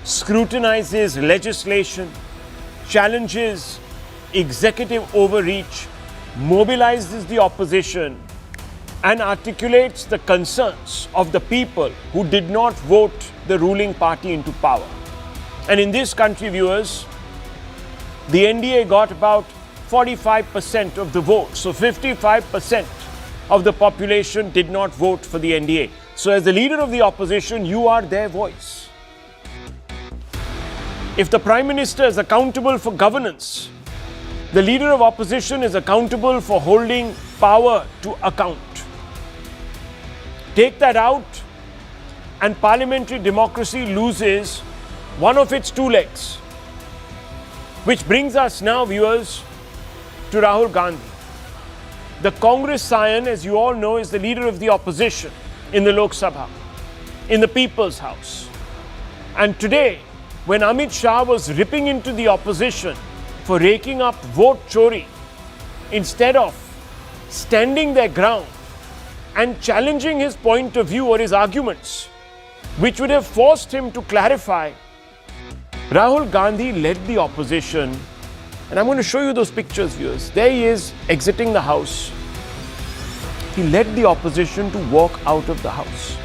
scrutinizes legislation, challenges executive overreach, mobilizes the opposition, and articulates the concerns of the people who did not vote the ruling party into power. And in this country, viewers, the NDA got about 45% of the vote. So 55% of the population did not vote for the NDA. So as the leader of the opposition, you are their voice. If the Prime Minister is accountable for governance, the leader of opposition is accountable for holding power to account. Take that out, and parliamentary democracy loses one of its two legs. Which brings us now, viewers, to Rahul Gandhi. The Congress scion, as you all know, is the leader of the opposition in the Lok Sabha, in the People's House. And today, when Amit Shah was ripping into the opposition for raking up vote chori, instead of standing their ground and challenging his point of view or his arguments, which would have forced him to clarify, Rahul Gandhi led the opposition. And I'm going to show you those pictures, viewers. There he is exiting the house. He led the opposition to walk out of the house,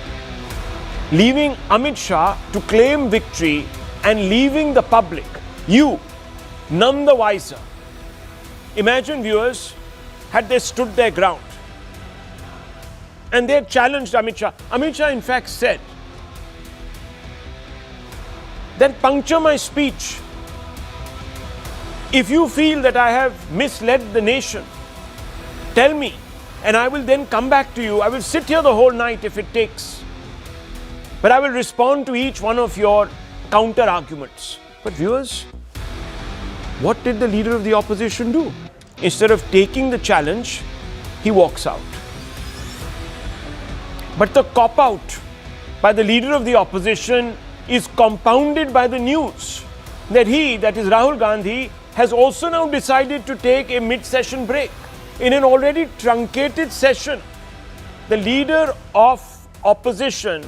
leaving Amit Shah to claim victory and leaving the public, you, none the wiser. Imagine, viewers, had they stood their ground and they had challenged Amit Shah. Amit Shah, in fact, said, then puncture my speech. If you feel that I have misled the nation, tell me, and I will then come back to you. I will sit here the whole night if it takes. But I will respond to each one of your counter arguments. But viewers, what did the leader of the opposition do? Instead of taking the challenge, he walks out. But the cop-out by the leader of the opposition is compounded by the news that that is Rahul Gandhi, has also now decided to take a mid-session break. In an already truncated session, the leader of opposition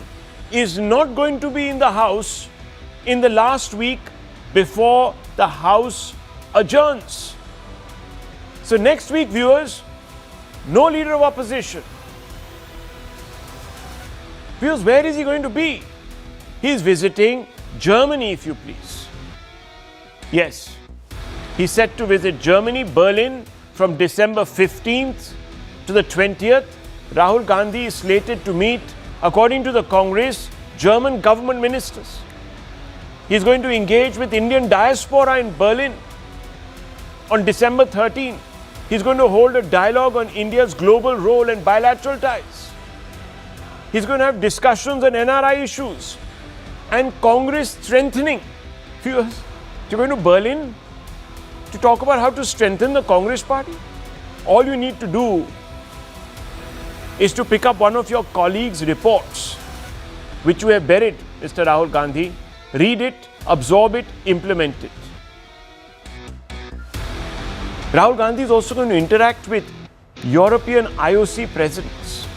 is not going to be in the House in the last week before the House adjourns. So next week, viewers, no leader of opposition. Viewers, where is he going to be? He is visiting Germany, if you please. Yes, he's set to visit Germany, Berlin, from December 15th to the 20th. Rahul Gandhi is slated to meet, according to the Congress, German government ministers. He's going to engage with Indian diaspora in Berlin on December 13th. He's going to hold a dialogue on India's global role and bilateral ties. He's going to have discussions on NRI issues and Congress strengthening. Viewers, you're going to Berlin to talk about how to strengthen the Congress party? All you need to do is to pick up one of your colleagues' reports, which you have buried, Mr. Rahul Gandhi, read it, absorb it, implement it. Rahul Gandhi is also going to interact with European IOC presidents.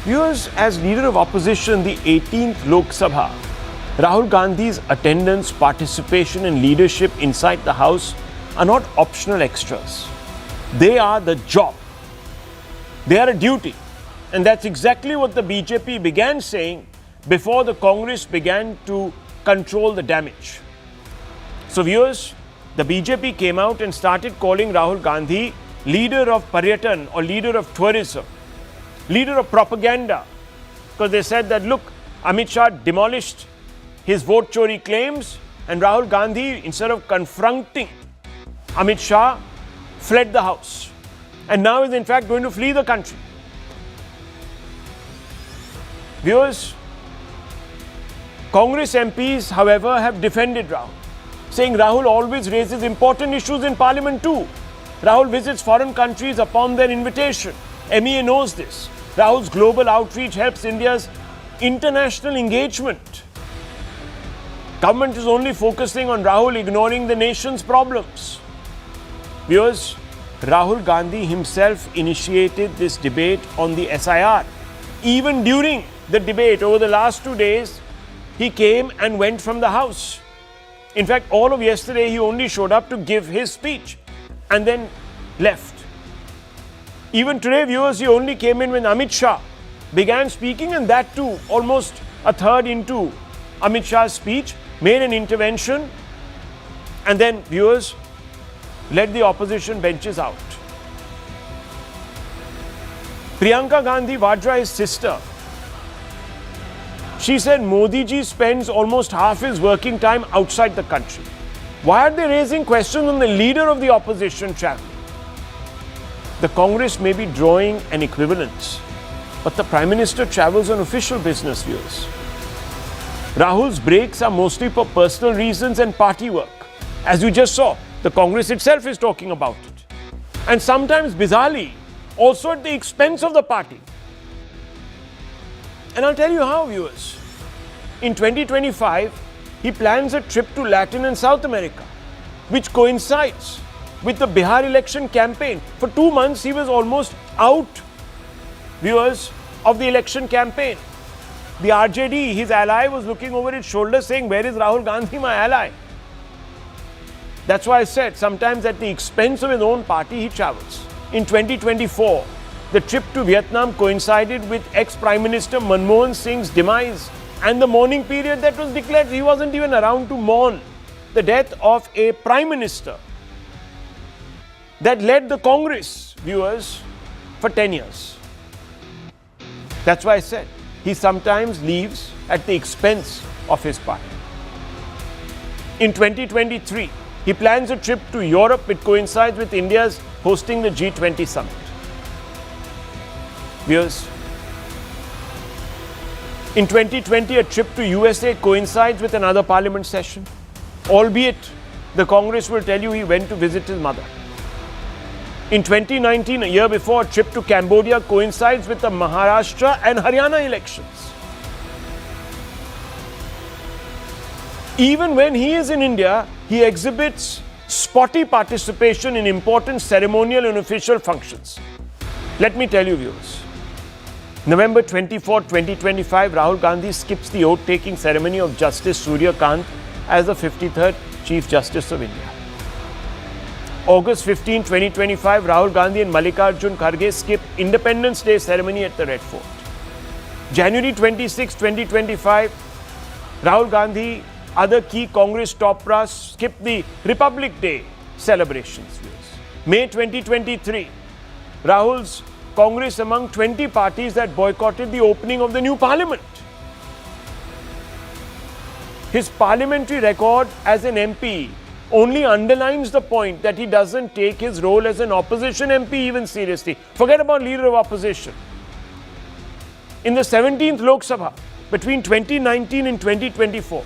Viewers, as leader of opposition, the 18th Lok Sabha, Rahul Gandhi's attendance, participation and leadership inside the House are not optional extras. They are the job. They are a duty. And that's exactly what the BJP began saying before the Congress began to control the damage. So viewers, the BJP came out and started calling Rahul Gandhi leader of Paryatan or leader of tourism, leader of propaganda, because they said that, look, Amit Shah demolished his vote chori claims, and Rahul Gandhi, instead of confronting Amit Shah, fled the house and now is in fact going to flee the country. Viewers, Congress MPs, however, have defended Rahul, saying Rahul always raises important issues in Parliament too. Rahul visits foreign countries upon their invitation. MEA knows this. Rahul's global outreach helps India's international engagement. Government is only focusing on Rahul ignoring the nation's problems. Viewers, Rahul Gandhi himself initiated this debate on the SIR. Even during the debate over the last 2 days, he came and went from the house. In fact, all of yesterday, he only showed up to give his speech and then left. Even today, viewers, he only came in when Amit Shah began speaking, and that too, almost a third into Amit Shah's speech, made an intervention, and then, viewers, led the opposition benches out. Priyanka Gandhi Vadra, his sister, she said Modi ji spends almost half his working time outside the country. Why are they raising questions on the leader of the opposition traveling? The Congress may be drawing an equivalence, but the Prime Minister travels on official business, viewers. Rahul's breaks are mostly for personal reasons and party work. As you just saw, the Congress itself is talking about it. And sometimes, bizarrely, also at the expense of the party. And I'll tell you how, viewers. In 2025, he plans a trip to Latin and South America, which coincides with the Bihar election campaign. For 2 months, he was almost out, viewers, of the election campaign. The RJD, his ally, was looking over his shoulder saying, "Where is Rahul Gandhi, my ally?" That's why I said, sometimes at the expense of his own party, he travels. In 2024, the trip to Vietnam coincided with ex-Prime Minister Manmohan Singh's demise, and the mourning period that was declared, he wasn't even around to mourn the death of a Prime Minister that led the Congress, viewers, for 10 years. That's why I said, he sometimes leaves at the expense of his party. In 2023, he plans a trip to Europe, which coincides with India's hosting the G20 summit. Viewers, in 2020, a trip to USA coincides with another parliament session, albeit the Congress will tell you he went to visit his mother. In 2019, a year before, a trip to Cambodia coincides with the Maharashtra and Haryana elections. Even when he is in India, he exhibits spotty participation in important ceremonial and official functions. Let me tell you, viewers, November 24, 2025, Rahul Gandhi skips the oath-taking ceremony of Justice Surya Kant as the 53rd Chief Justice of India. August 15, 2025, Rahul Gandhi and Mallikarjun Kharge skip Independence Day ceremony at the Red Fort. January 26, 2025, Rahul Gandhi, other key Congress top brass skip the Republic Day celebrations. May 2023, Rahul's Congress among 20 parties that boycotted the opening of the new parliament. His parliamentary record as an MP only underlines the point that he doesn't take his role as an opposition MP even seriously. Forget about leader of opposition. In the 17th Lok Sabha, between 2019 and 2024,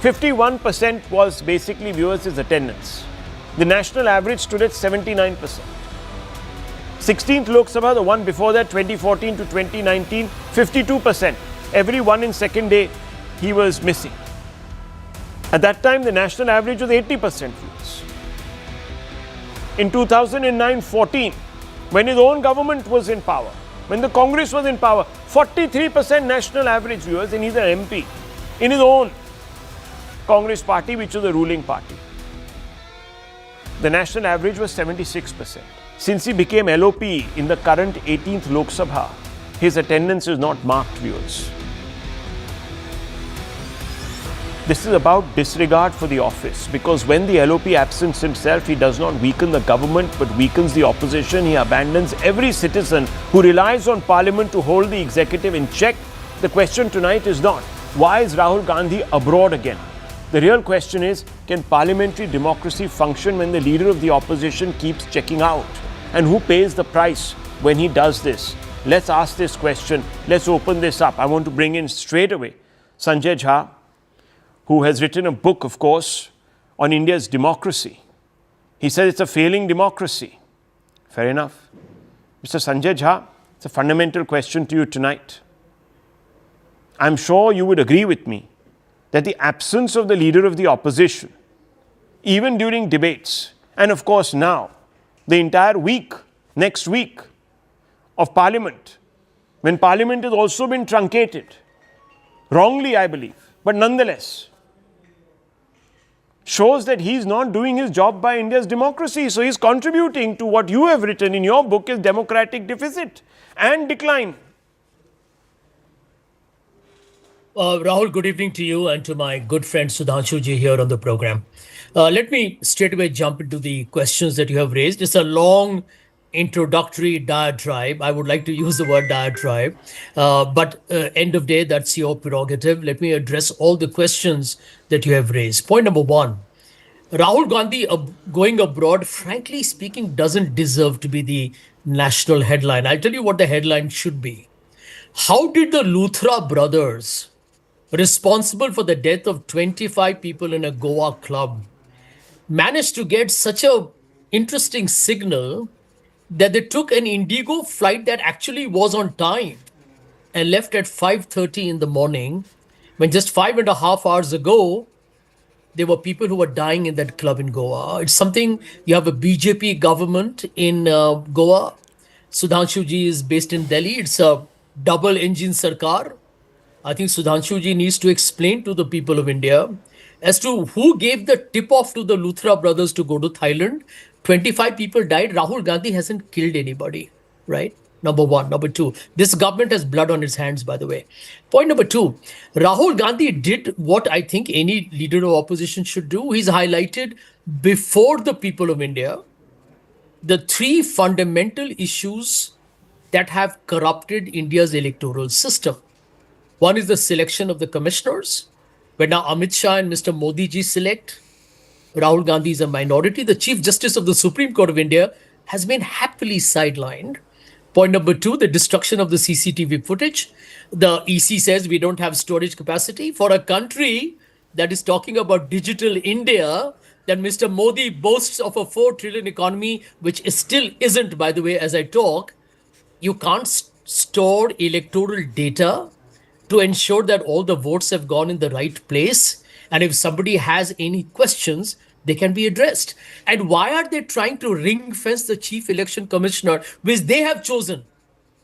51% was basically, viewers, his attendance. The national average stood at 79%. 16th Lok Sabha, the one before that, 2014 to 2019, 52%. Every one in second day, he was missing. At that time, the national average was 80%. Viewers. In 2009-14, when his own government was in power, when the Congress was in power, 43% national average, viewers, and he's an MP in his own Congress party, which was the ruling party. The national average was 76%. Since he became LOP in the current 18th Lok Sabha, his attendance is not marked, viewers. This is about disregard for the office, because when the LOP absents himself, he does not weaken the government but weakens the opposition. He abandons every citizen who relies on Parliament to hold the executive in check. The question tonight is not, why is Rahul Gandhi abroad again? The real question is, can parliamentary democracy function when the leader of the opposition keeps checking out? And who pays the price when he does this? Let's ask this question. Let's open this up. I want to bring in straight away Sanjay Jha, who has written a book, of course, on India's democracy. He says it's a failing democracy. Fair enough. Mr. Sanjay Jha, it's a fundamental question to you tonight. I'm sure you would agree with me that the absence of the leader of the opposition, even during debates, and of course now, the entire week, next week of Parliament, when Parliament has also been truncated, wrongly I believe, but nonetheless, shows that he's not doing his job by India's democracy. So he's contributing to what you have written in your book is democratic deficit and decline. Rahul, good evening to you and to my good friend Sudhanshuji here on the program. Let me straight away jump into the questions that you have raised. It's a long introductory diatribe. I would like to use the word diatribe, but end of day, that's your prerogative. Let me address all the questions that you have raised. Point number one, Rahul Gandhi going abroad, frankly speaking, doesn't deserve to be the national headline. I'll tell you what the headline should be. How did the Luthra brothers, responsible for the death of 25 people in a Goa club, manage to get such a interesting signal that they took an Indigo flight that actually was on time and left at 5:30 in the morning, when just 5.5 hours ago, there were people who were dying in that club in Goa. It's something, you have a BJP government in Goa. Sudhanshuji is based in Delhi. It's a double engine sarkar. I think Sudhanshuji needs to explain to the people of India as to who gave the tip off to the Luthra brothers to go to Thailand. 25 people died. Rahul Gandhi hasn't killed anybody, right? Number one. Number two, this government has blood on its hands, by the way. Point number two, Rahul Gandhi did what I think any leader of opposition should do. He's highlighted before the people of India the three fundamental issues that have corrupted India's electoral system. One is the selection of the commissioners, where now Amit Shah and Mr. Modi ji select. Rahul Gandhi is a minority. The Chief Justice of the Supreme Court of India has been happily sidelined. Point number two, the destruction of the CCTV footage. The EC says we don't have storage capacity. For a country that is talking about digital India, that Mr. Modi boasts of a 4 trillion economy, which still isn't, by the way, as I talk, you can't store electoral data to ensure that all the votes have gone in the right place. And if somebody has any questions, they can be addressed. And why are they trying to ring fence the chief election commissioner, which they have chosen,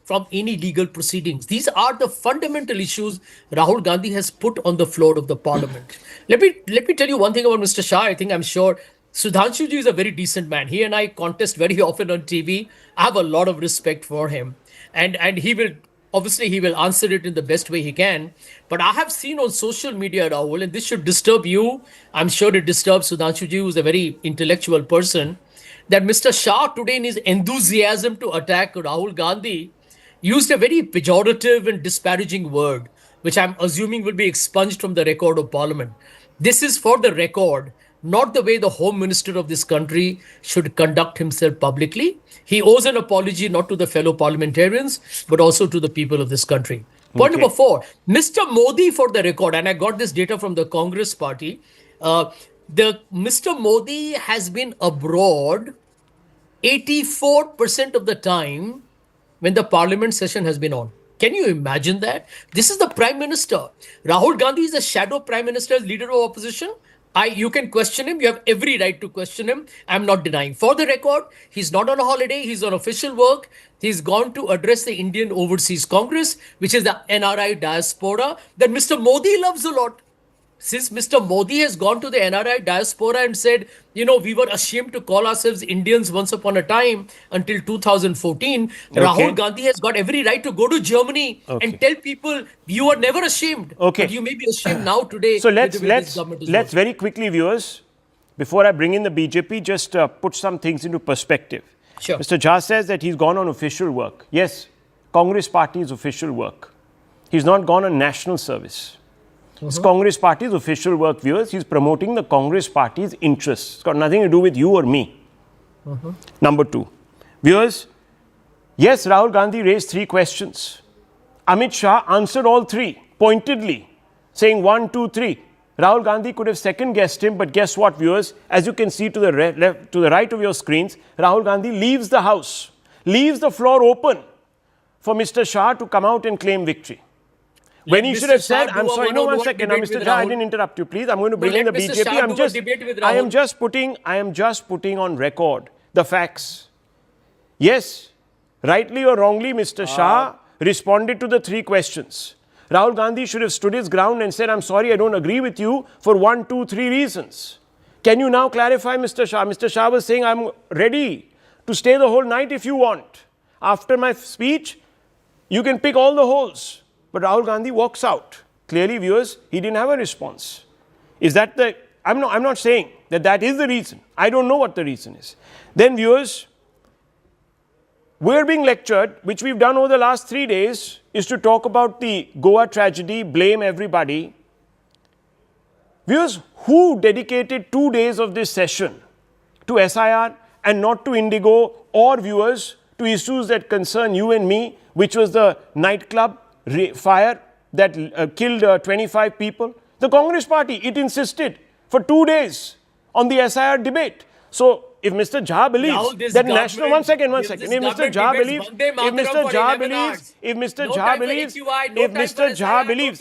from any legal proceedings? These are the fundamental issues Rahul Gandhi has put on the floor of the parliament. Let me tell you one thing about Mr. Shah. I'm sure Sudhanshuji is a very decent man. He and I contest very often on TV. I have a lot of respect for him. And he will, obviously, he will answer it in the best way he can. But I have seen on social media, Rahul, and this should disturb you. I'm sure it disturbs Sudhanshuji, who's a very intellectual person, that Mr. Shah today, in his enthusiasm to attack Rahul Gandhi, used a very pejorative and disparaging word, which I'm assuming will be expunged from the record of Parliament. This is for the record, not the way the Home Minister of this country should conduct himself publicly. He owes an apology not to the fellow parliamentarians, but also to the people of this country. Point number four, Mr. Modi, for the record, and I got this data from the Congress party, Mr. Modi has been abroad 84% of the time when the parliament session has been on. Can you imagine that? This is the Prime Minister. Rahul Gandhi is a shadow Prime Minister as leader of opposition. You can question him. You have every right to question him. I'm not denying. For the record, he's not on a holiday. He's on official work. He's gone to address the Indian Overseas Congress, which is the NRI diaspora that Mr. Modi loves a lot. Since Mr. Modi has gone to the NRI diaspora and said, we were ashamed to call ourselves Indians once upon a time until 2014, Rahul Gandhi has got every right to go to Germany and tell people, you were never ashamed. But you may be ashamed now today. So let's very quickly, viewers, before I bring in the BJP, just put some things into perspective. Sure. Mr. Jha says that he's gone on official work. Yes, Congress party's official work. He's not gone on national service. It's Congress party's official work, viewers. He's promoting the Congress party's interests. It's got nothing to do with you or me. Number two, viewers, yes, Rahul Gandhi raised 3 questions. Amit Shah answered all 3 pointedly, saying 1, 2, 3. Rahul Gandhi could have second-guessed him, but guess what, viewers? As you can see to the left, to the right of your screens, Rahul Gandhi leaves the house, leaves the floor open for Mr. Shah to come out and claim victory. When he should have said, I'm sorry, no, 1 second. Now, Mr. Jha, I didn't interrupt you, please. I'm going to bring in the BJP. I am just putting on record the facts. Yes, rightly or wrongly, Mr. Shah responded to the 3 questions. Rahul Gandhi should have stood his ground and said, I'm sorry, I don't agree with you for 1, 2, 3 reasons. Can you now clarify, Mr. Shah? Mr. Shah was saying, I'm ready to stay the whole night if you want. After my speech, you can pick all the holes. But Rahul Gandhi walks out. Clearly, viewers, he didn't have a response. Is that the... I'm not saying that that is the reason. I don't know what the reason is. Then, viewers, we're being lectured, which we've done over the last 3 days, is to talk about the Goa tragedy, blame everybody. Viewers, who dedicated 2 days of this session to SIR and not to Indigo, or viewers, to issues that concern you and me, which was the nightclub fire that killed 25 people? The Congress party, it insisted for 2 days on the SIR debate. So, if Mr. Jha believes that national... One second. If Mr. Jha believes...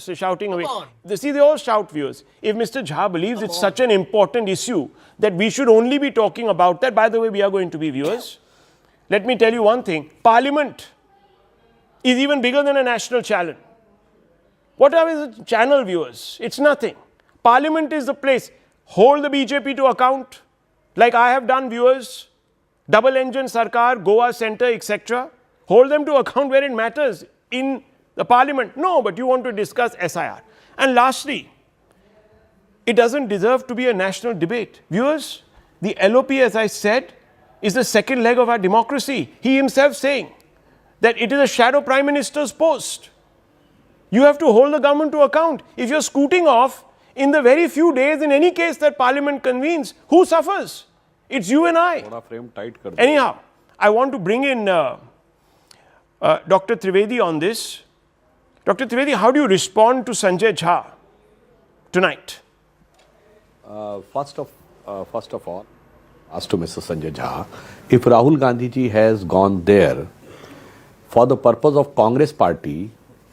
So shouting away. See, they all shout, viewers. If Mr. Jha believes it's such an important issue that we should only be talking about that, by the way, we are going to be, viewers. Let me tell you one thing. Parliament is even bigger than a national channel. What are the channel, viewers? It's nothing. Parliament is the place. Hold the BJP to account, like I have done, viewers. Double engine Sarkar, Goa Centre, etc. Hold them to account where it matters in the Parliament. No, but you want to discuss SIR. And lastly, it doesn't deserve to be a national debate. Viewers, the LOP, as I said, is the second leg of our democracy. He himself saying that it is a shadow prime minister's post. You have to hold the government to account. If you're scooting off in the very few days, in any case that Parliament convenes, who suffers? It's you and I. Anyhow, I want to bring in Dr. Trivedi on this. Dr. Trivedi, how do you respond to Sanjay Jha tonight? First of all, as to Mr. Sanjay Jha, if Rahul Gandhi ji has gone there for the purpose of Congress party,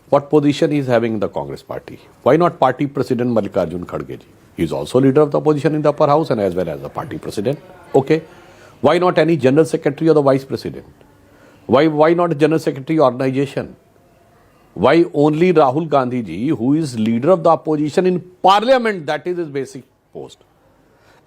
what position he is having in the Congress party? Why not party president Mallikarjun Kharge ji? He is also leader of the opposition in the upper house and as well as the party president. Okay. Why not any general secretary or the vice president? Why not a general secretary organization? Why only Rahul Gandhi ji, who is leader of the opposition in parliament? That is his basic post.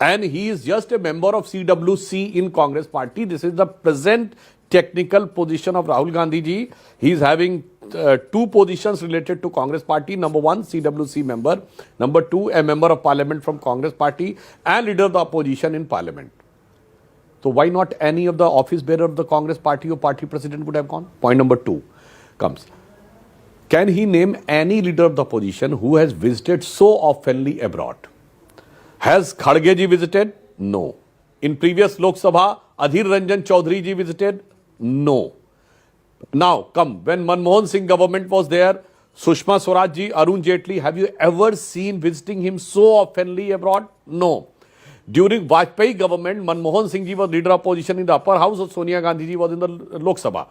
And he is just a member of CWC in Congress party. This is the present technical position of Rahul Gandhi ji. He is having 2 positions related to Congress party. Number 1, CWC member. Number 2, a member of parliament from Congress party and leader of the opposition in parliament. So why not any of the office bearer of the Congress party or party president would have gone? Point number 2 comes. Can he name any leader of the opposition who has visited so oftenly abroad? Has Kharge ji visited? No. In previous Lok Sabha, Adhir Ranjan Chaudhary ji visited? No. Now, come, when Manmohan Singh government was there, Sushma Swaraj ji, Arun Jaitley, have you ever seen visiting him so oftenly abroad? No. During Vajpayee government, Manmohan Singh ji was leader of opposition in the upper house, or Sonia Gandhi ji was in the Lok Sabha.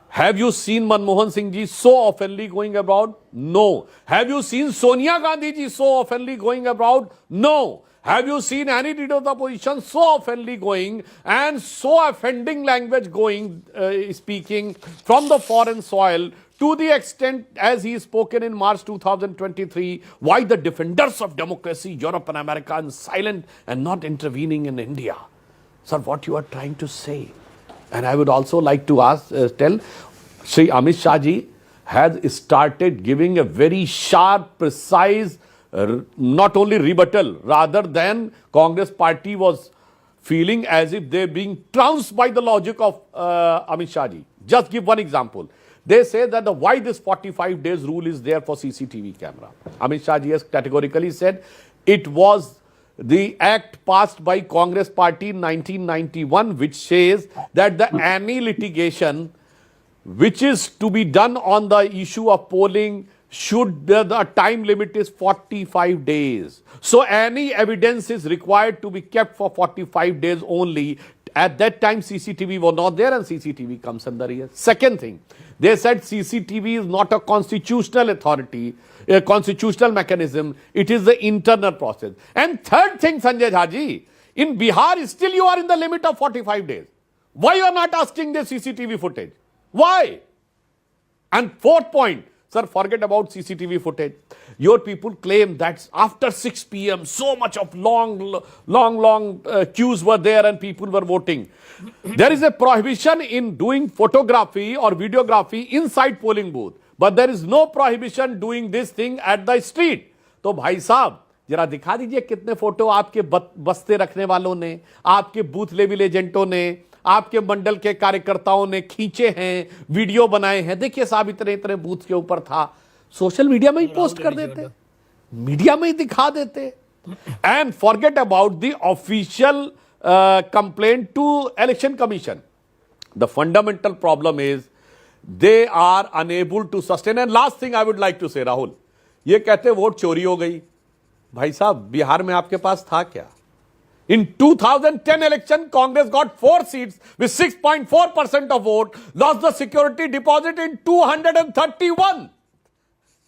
Have you seen Manmohan Singh ji so oftenly going abroad? No. Have you seen Sonia Gandhi ji so oftenly going abroad? No. Have you seen any leader of the opposition so oftenly going and so offending language going, speaking from the foreign soil to the extent as he spoken in March 2023, why the defenders of democracy, Europe and America are silent and not intervening in India? Sir, what you are trying to say? And I would also like to ask, tell Shri Amit Shah ji has started giving a very sharp, precise, not only rebuttal, rather than Congress party was feeling as if they're being trounced by the logic of Amit Shah ji. Just give one example. They say that why this 45 days rule is there for CCTV camera. Amit Shah ji has categorically said it was the act passed by Congress party in 1991 which says that any litigation which is to be done on the issue of polling should the time limit is 45 days. So any evidence is required to be kept for 45 days only. At that time CCTV was not there and CCTV comes under here. Second thing, they said CCTV is not a constitutional authority, a constitutional mechanism. It is the internal process. And third thing, Sanjay Jha ji, in Bihar still you are in the limit of 45 days. Why you are not asking the CCTV footage? Why? And fourth point, Sir, forget about CCTV footage. Your people claim that after 6 p.m. so much of long queues were there and people were voting. There is a prohibition in doing photography or videography inside polling booth, but there is no prohibition doing this thing at the street. तो भाई साहब जरा दिखा दीजिए कितने photo आपके बस्ते रखने वालों ने, आपके बूथ लेवल एजेंटों ने, आपके मंडल के कार्यकर्ताओं ने खींचे हैं, वीडियो बनाए हैं. देखिए साहब इतने इतने बूथ के ऊपर था. सोशल मीडिया में ही पोस्ट कर देते, मीडिया में ही दिखा देते. And forget about the official complaint to election commission. The fundamental problem is they are unable to sustain. And last thing I would like to say, Rahul, ये कहते वोट चोरी हो गई. भाई साहब बिहार में आपके पास था क्या? In 2010 election, Congress got 4 seats with 6.4% of vote, lost the security deposit in 231.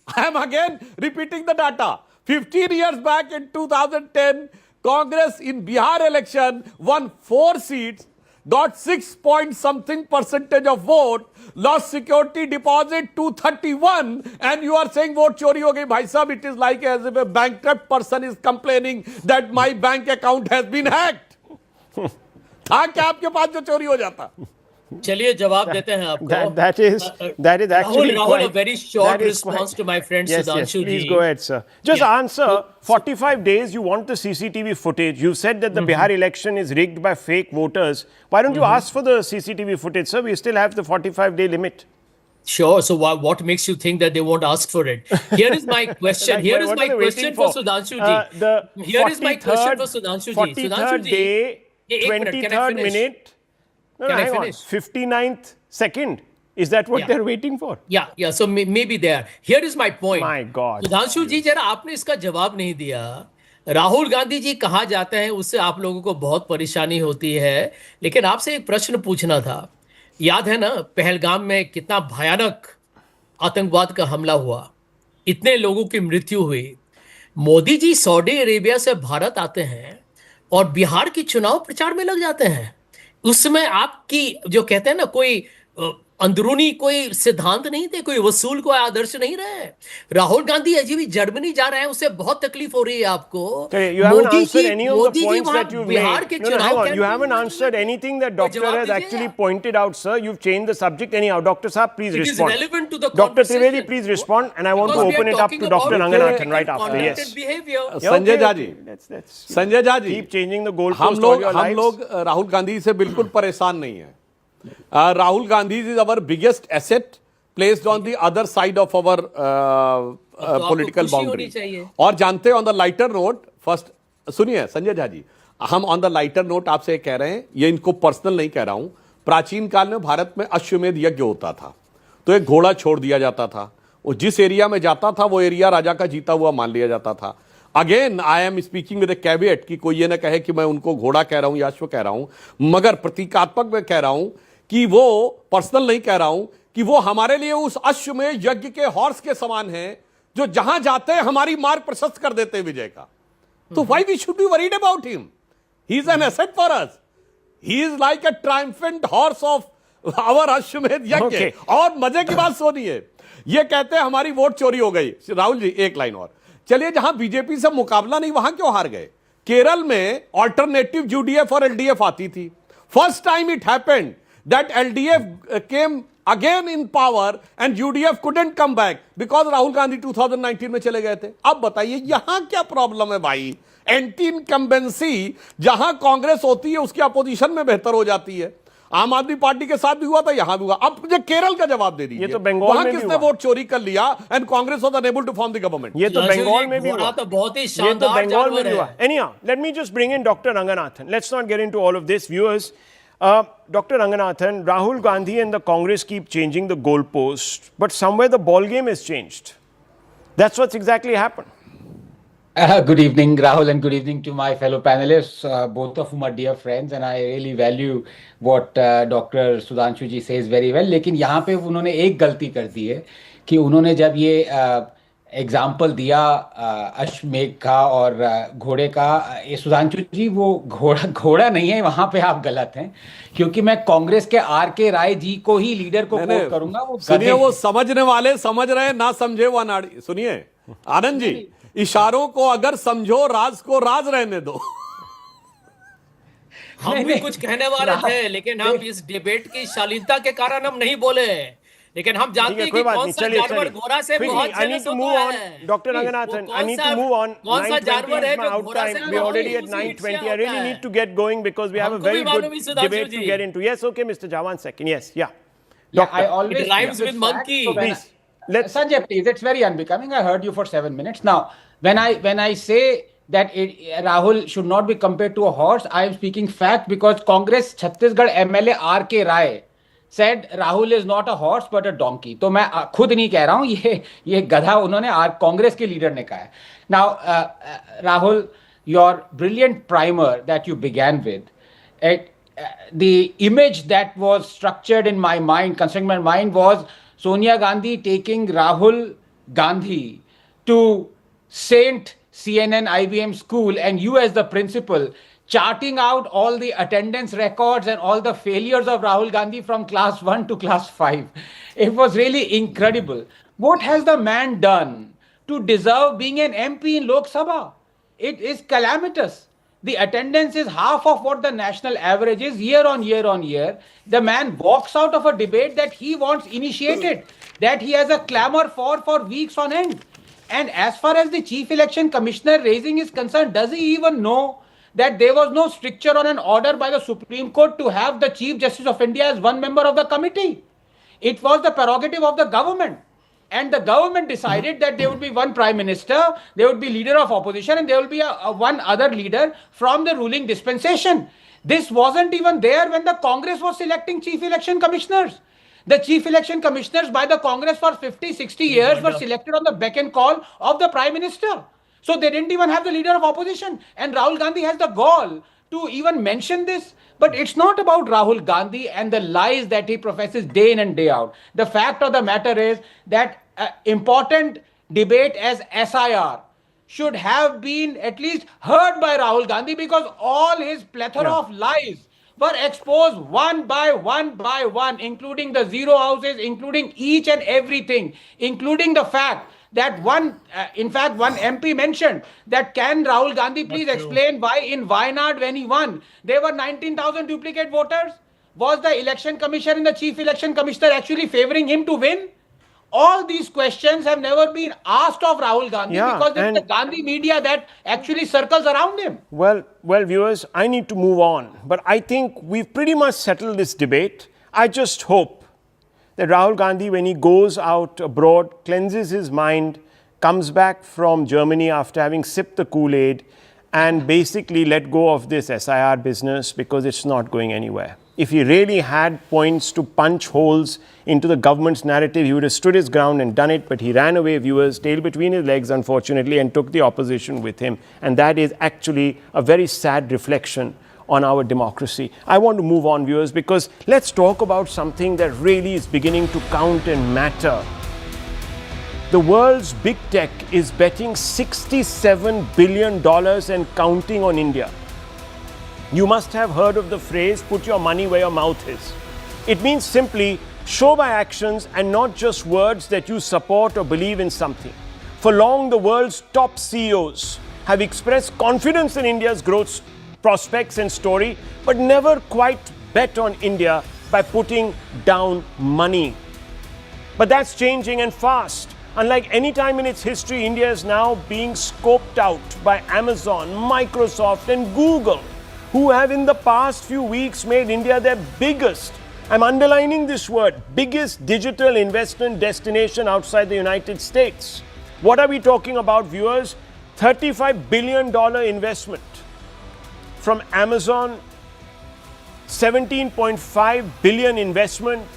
I am again repeating the data. 15 years back in 2010, Congress in Bihar election won 4 seats, got 6 point something percentage of vote, lost security deposit 231, and you are saying vote chori ho gayi. Bhai sahab, it is like as if a bankrupt person is complaining that my bank account has been hacked. था क्या आपके पास जो चोरी हो जाता? चलिए जवाब देते हैं आपको. That is actually Rahul, a very short response to my friend Sudhanshu ji. Please go ahead, sir. Just answer. 45 days you want the CCTV footage. You said that the Bihar election is rigged by fake voters. Why don't you ask for the CCTV footage, sir? We still have the 45-day limit. Sure. So what makes you think that they won't ask for it? Here is my question. Like, Here is what my are they question waiting for for? Sudhanshu ji. Here is my question for Sudhanshu ji. 43rd day, 23rd minute. No, Can I hang on. finish? 59th second. Is that what they're waiting for? Yeah. So maybe there. Here is my point. My God. Sudhanshu जी, जरा आपने इसका जवाब नहीं दिया. राहुल गांधी जी कहाँ जाते हैं उससे आप लोगों को बहुत परेशानी होती है, लेकिन आपसे एक प्रश्न पूछना था. याद है ना पहलगाम में कितना भयानक आतंकवाद का हमला हुआ, इतने लोगों की मृत्यु हुई. मोदी जी सऊदी अरेबिया से भारत आते हैं और बिहार की चुनाव प्रचार में लग जाते हैं. उस समय आपकी जो कहते हैं ना कोई अंदरूनी कोई सिद्धांत नहीं थे, कोई वसूल कोई आदर्श नहीं रहे. राहुल गांधी अजी भी जर्मनी जा रहे हैं, उससे बहुत तकलीफ हो रही है आपको. मोदी जी वहां बिहार के चुनाव. You haven't answered anything that doctor has actually pointed out, sir. You've changed the subject anyhow. Doctor Saab, please respond. It is relevant to the Dr. conversation. Trivedi, please respond, and I want to open it up to Dr. Ranganathan right after. Yes. Sanjay Jha ji, Sanjay Jha ji, keep changing the goalpost all your lives. हम लोग राहुल गांधी से बिल्कुल परेशान नहीं है. Rahul Gandhi is our biggest asset placed on the other side of our political boundary. और जानते हैं on the lighter note, first सुनिए संजय झा जी, हम on the lighter note आपसे कह रहे हैं, ये इनको पर्सनल नहीं कह रहा हूं. प्राचीन काल में भारत में अश्वमेध यज्ञ होता था, तो एक घोड़ा छोड़ दिया जाता था, वो जिस एरिया में जाता था वो एरिया राजा का जीता हुआ मान लिया जाता था. Again I am speaking with A caveat कि कोई ये ना कहे कि मैं उनको घोड़ा कह रहा हूं या अश्व कह रहा हूं, मगर प्रतीकात्मक में कह रहा हूं कि वो पर्सनल नहीं कह रहा हूं कि वो हमारे लिए उस अश्व में यज्ञ के हॉर्स के समान है जो जहां जाते हैं हमारी मार्ग प्रशस्त कर देते हैं विजय का. तो why we should be worried about him? He is an asset for us. He is like a triumphant horse of our Ashwamedha yagya. और मजे की बात सुनिए, ये कहते हैं हमारी वोट चोरी हो गई. राहुल जी एक लाइन और. चलिए जहां बीजेपी से मुकाबला नहीं वहां क्यों हार गए? केरल में ऑल्टरनेटिव यूडीएफ और एलडीएफ आती थी. First time it happened that LDF came again in power and UDF couldn't come back because Rahul Gandhi 2019 में चले गए थे. अब बताइए यहां क्या प्रॉब्लम है भाई? एंटी इनकम्बेंसी जहां कांग्रेस होती है उसकी अपोजिशन में बेहतर हो जाती है. आम आदमी पार्टी के साथ भी हुआ था, यहां भी हुआ. अब मुझे केरल का जवाब दे दीजिए. ये तो बंगाल में किसने वोट चोरी कर लिया and Congress was unable to form the government. ये तो बंगाल में भी हुआ. तो बहुत ही शानदार जानवर है. Anyhow, let me just bring in Dr. Ranganathan. Let's not get into all of this, viewers. Dr. Ranganathan, Rahul Gandhi and the Congress keep changing the goalposts, but somewhere the ball game has changed. That's what's exactly happened. Good evening, Rahul, and good evening to my fellow panelists, both of whom are dear friends, and I really value what Dr. Sudhanshu ji says very well. लेकिन यहाँ पे उन्होंने एक गलती कर दी है कि उन्होंने जब ये एग्जाम्पल दिया अश्वमेध का और घोड़े का, ये सुधांशु जी वो घोड़ा नहीं है, वहां पे आप गलत हैं, क्योंकि मैं कांग्रेस के R.K. राय जी को ही लीडर को कोट करूंगा। वो सुनिए, वो समझने वाले समझ रहे, ना समझे वो अनाड़ी। सुनिए आनंद जी, इशारों को अगर समझो, राज को राज रहने दो। हम भी कुछ कहने वाले थे, लेकिन हम इस डिबेट की शालीनता के कारण हम नहीं बोले। लेकिन हम जानते हैं कि कौन सा जानवर घोड़ा से बहुत जेलस होता है। Dr. Ranganathan, I need to move on. कौन सा जानवर है my जो out घोड़ा से time. We're already at 9:20. I really need to get going because we have a very good debate to get into. Yes, okay, Mr. Jha, 1 second. Yes, yeah. Doctor, I always it rhymes with monkey. So please, let's. Sanjay, please, it's very unbecoming. I heard you for 7 minutes. Now, when I say that Rahul should not be compared to a horse, I am speaking fact, because Congress Chhattisgarh MLA R.K. Rai said Rahul is not a horse but a donkey. तो मैं खुद नहीं कह रहा हूँ, ये गधा उन्होंने कांग्रेस के लीडर ने कहा है. Now, Rahul, your brilliant primer that you began with, the image that was structured in my mind, constructing my mind, was Sonia Gandhi taking Rahul Gandhi to Saint CNN IBM school, and you as the principal charting out all the attendance records and all the failures of Rahul Gandhi from class 1 to class 5. It was really incredible. What has the man done to deserve being an MP in Lok Sabha? It is calamitous. The attendance is half of what the national average is year on year on year. The man walks out of a debate that he wants initiated, that he has a clamor for weeks on end. And as far as the chief election commissioner raising is concerned, does he even know that there was no stricture on an order by the Supreme Court to have the Chief Justice of India as one member of the committee? It was the prerogative of the government. And the government decided that there would be one prime minister, there would be leader of opposition, and there will be one other leader from the ruling dispensation. This wasn't even there when the Congress was selecting chief election commissioners. The chief election commissioners by the Congress for 50, 60 years were selected on the beck and call of the prime minister. So they didn't even have the leader of opposition. And Rahul Gandhi has the gall to even mention this. But it's not about Rahul Gandhi and the lies that he professes day in and day out. The fact of the matter is that important debate as SIR should have been at least heard by Rahul Gandhi, because all his plethora of lies were exposed one by one, including the zero houses, including each and everything, including the fact that one MP mentioned that, can Rahul Gandhi please explain why in Wayanad when he won, there were 19,000 duplicate voters? Was the election commission and the chief election commissioner actually favoring him to win? All these questions have never been asked of Rahul Gandhi, because it's the Gandhi media that actually circles around him. Well, viewers, I need to move on. But I think we've pretty much settled this debate. I just hope that Rahul Gandhi, when he goes out abroad, cleanses his mind, comes back from Germany after having sipped the Kool-Aid, and basically let go of this SIR business, because it's not going anywhere. If he really had points to punch holes into the government's narrative, he would have stood his ground and done it, but he ran away, viewers, tail between his legs, unfortunately, and took the opposition with him. And that is actually a very sad reflection on our democracy. I want to move on, viewers, because let's talk about something that really is beginning to count and matter. The world's big tech is betting $67 billion and counting on India. You must have heard of the phrase, put your money where your mouth is. It means simply show by actions and not just words that you support or believe in something. For long, the world's top CEOs have expressed confidence in India's growth prospects and story, but never quite bet on India by putting down money. But that's changing, and fast. Unlike any time in its history, India is now being scoped out by Amazon, Microsoft, and Google, who have in the past few weeks made India their biggest, I'm underlining this word, biggest digital investment destination outside the United States. What are we talking about, viewers? $35 billion investment from Amazon, 17.5 billion investment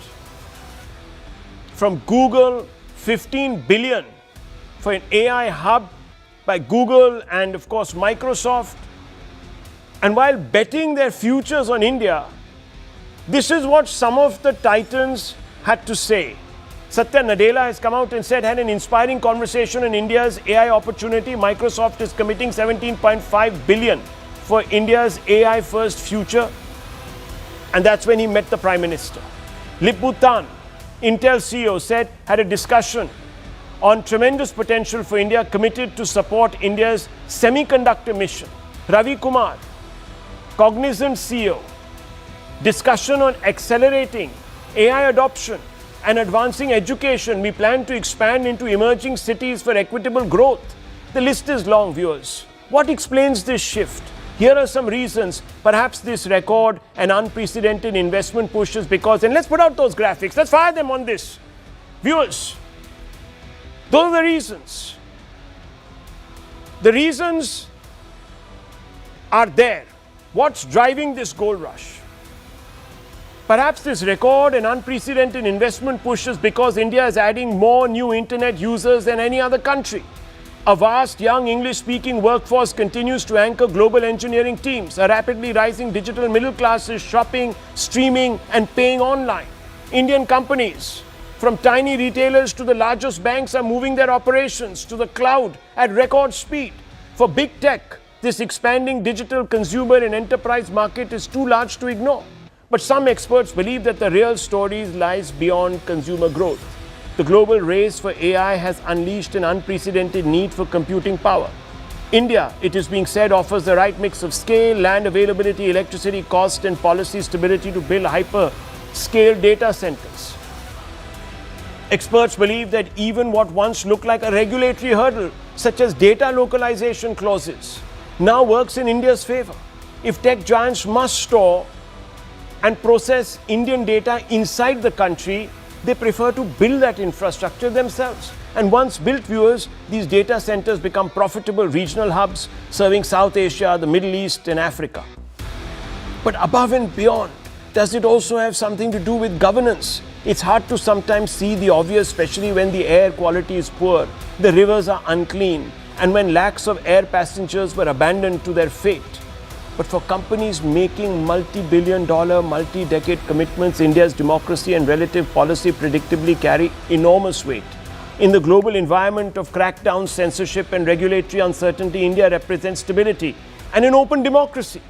from Google, 15 billion for an AI hub by Google and of course Microsoft. And while betting their futures on India, this is what some of the titans had to say. Satya Nadella has come out and said, had an inspiring conversation on India's AI opportunity. Microsoft is committing 17.5 billion for India's AI first future. And that's when he met the Prime Minister. Lip-Bu Tan, Intel CEO, said, had a discussion on tremendous potential for India, committed to support India's semiconductor mission. Ravi Kumar, Cognizant CEO, discussion on accelerating AI adoption and advancing education. We plan to expand into emerging cities for equitable growth. The list is long, viewers. What explains this shift? Here are some reasons. Perhaps this record and unprecedented investment push is because, and let's put out those graphics, let's fire them on this. Viewers, those are the reasons. The reasons are there. What's driving this gold rush? Perhaps this record and unprecedented investment push is because India is adding more new internet users than any other country. A vast young English-speaking workforce continues to anchor global engineering teams. A rapidly rising digital middle class is shopping, streaming, and paying online. Indian companies, from tiny retailers to the largest banks, are moving their operations to the cloud at record speed. For big tech, this expanding digital consumer and enterprise market is too large to ignore. But some experts believe that the real story lies beyond consumer growth. The global race for AI has unleashed an unprecedented need for computing power. India, it is being said, offers the right mix of scale, land availability, electricity cost, and policy stability to build hyper-scale data centers. Experts believe that even what once looked like a regulatory hurdle, such as data localization clauses, now works in India's favor. If tech giants must store and process Indian data inside the country, they prefer to build that infrastructure themselves. And once built, viewers, these data centers become profitable regional hubs serving South Asia, the Middle East, and Africa. But above and beyond, does it also have something to do with governance? It's hard to sometimes see the obvious, especially when the air quality is poor, the rivers are unclean, and when lakhs of air passengers were abandoned to their fate. But for companies making multi-billion-dollar, multi-decade commitments, India's democracy and relative policy predictably carry enormous weight. In the global environment of crackdown, censorship, and regulatory uncertainty, India represents stability and an open democracy.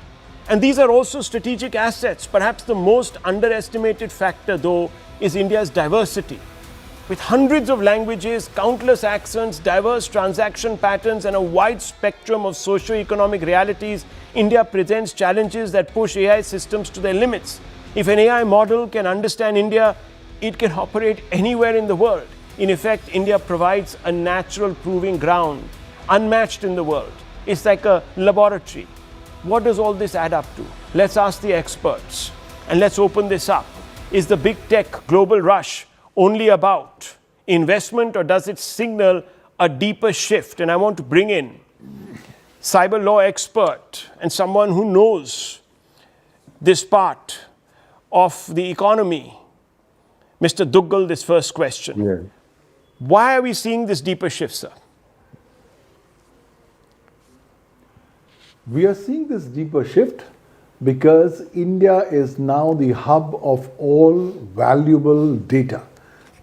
And these are also strategic assets. Perhaps the most underestimated factor, though, is India's diversity. With hundreds of languages, countless accents, diverse transaction patterns, and a wide spectrum of socio-economic realities, India presents challenges that push AI systems to their limits. If an AI model can understand India, it can operate anywhere in the world. In effect, India provides a natural proving ground, unmatched in the world. It's like a laboratory. What does all this add up to? Let's ask the experts. And let's open this up. Is the big tech global rush only about investment, or does it signal a deeper shift? And I want to bring in cyber law expert and someone who knows this part of the economy. Mr. Duggal, this first question. Yeah. Why are we seeing this deeper shift, sir? We are seeing this deeper shift because India is now the hub of all valuable data.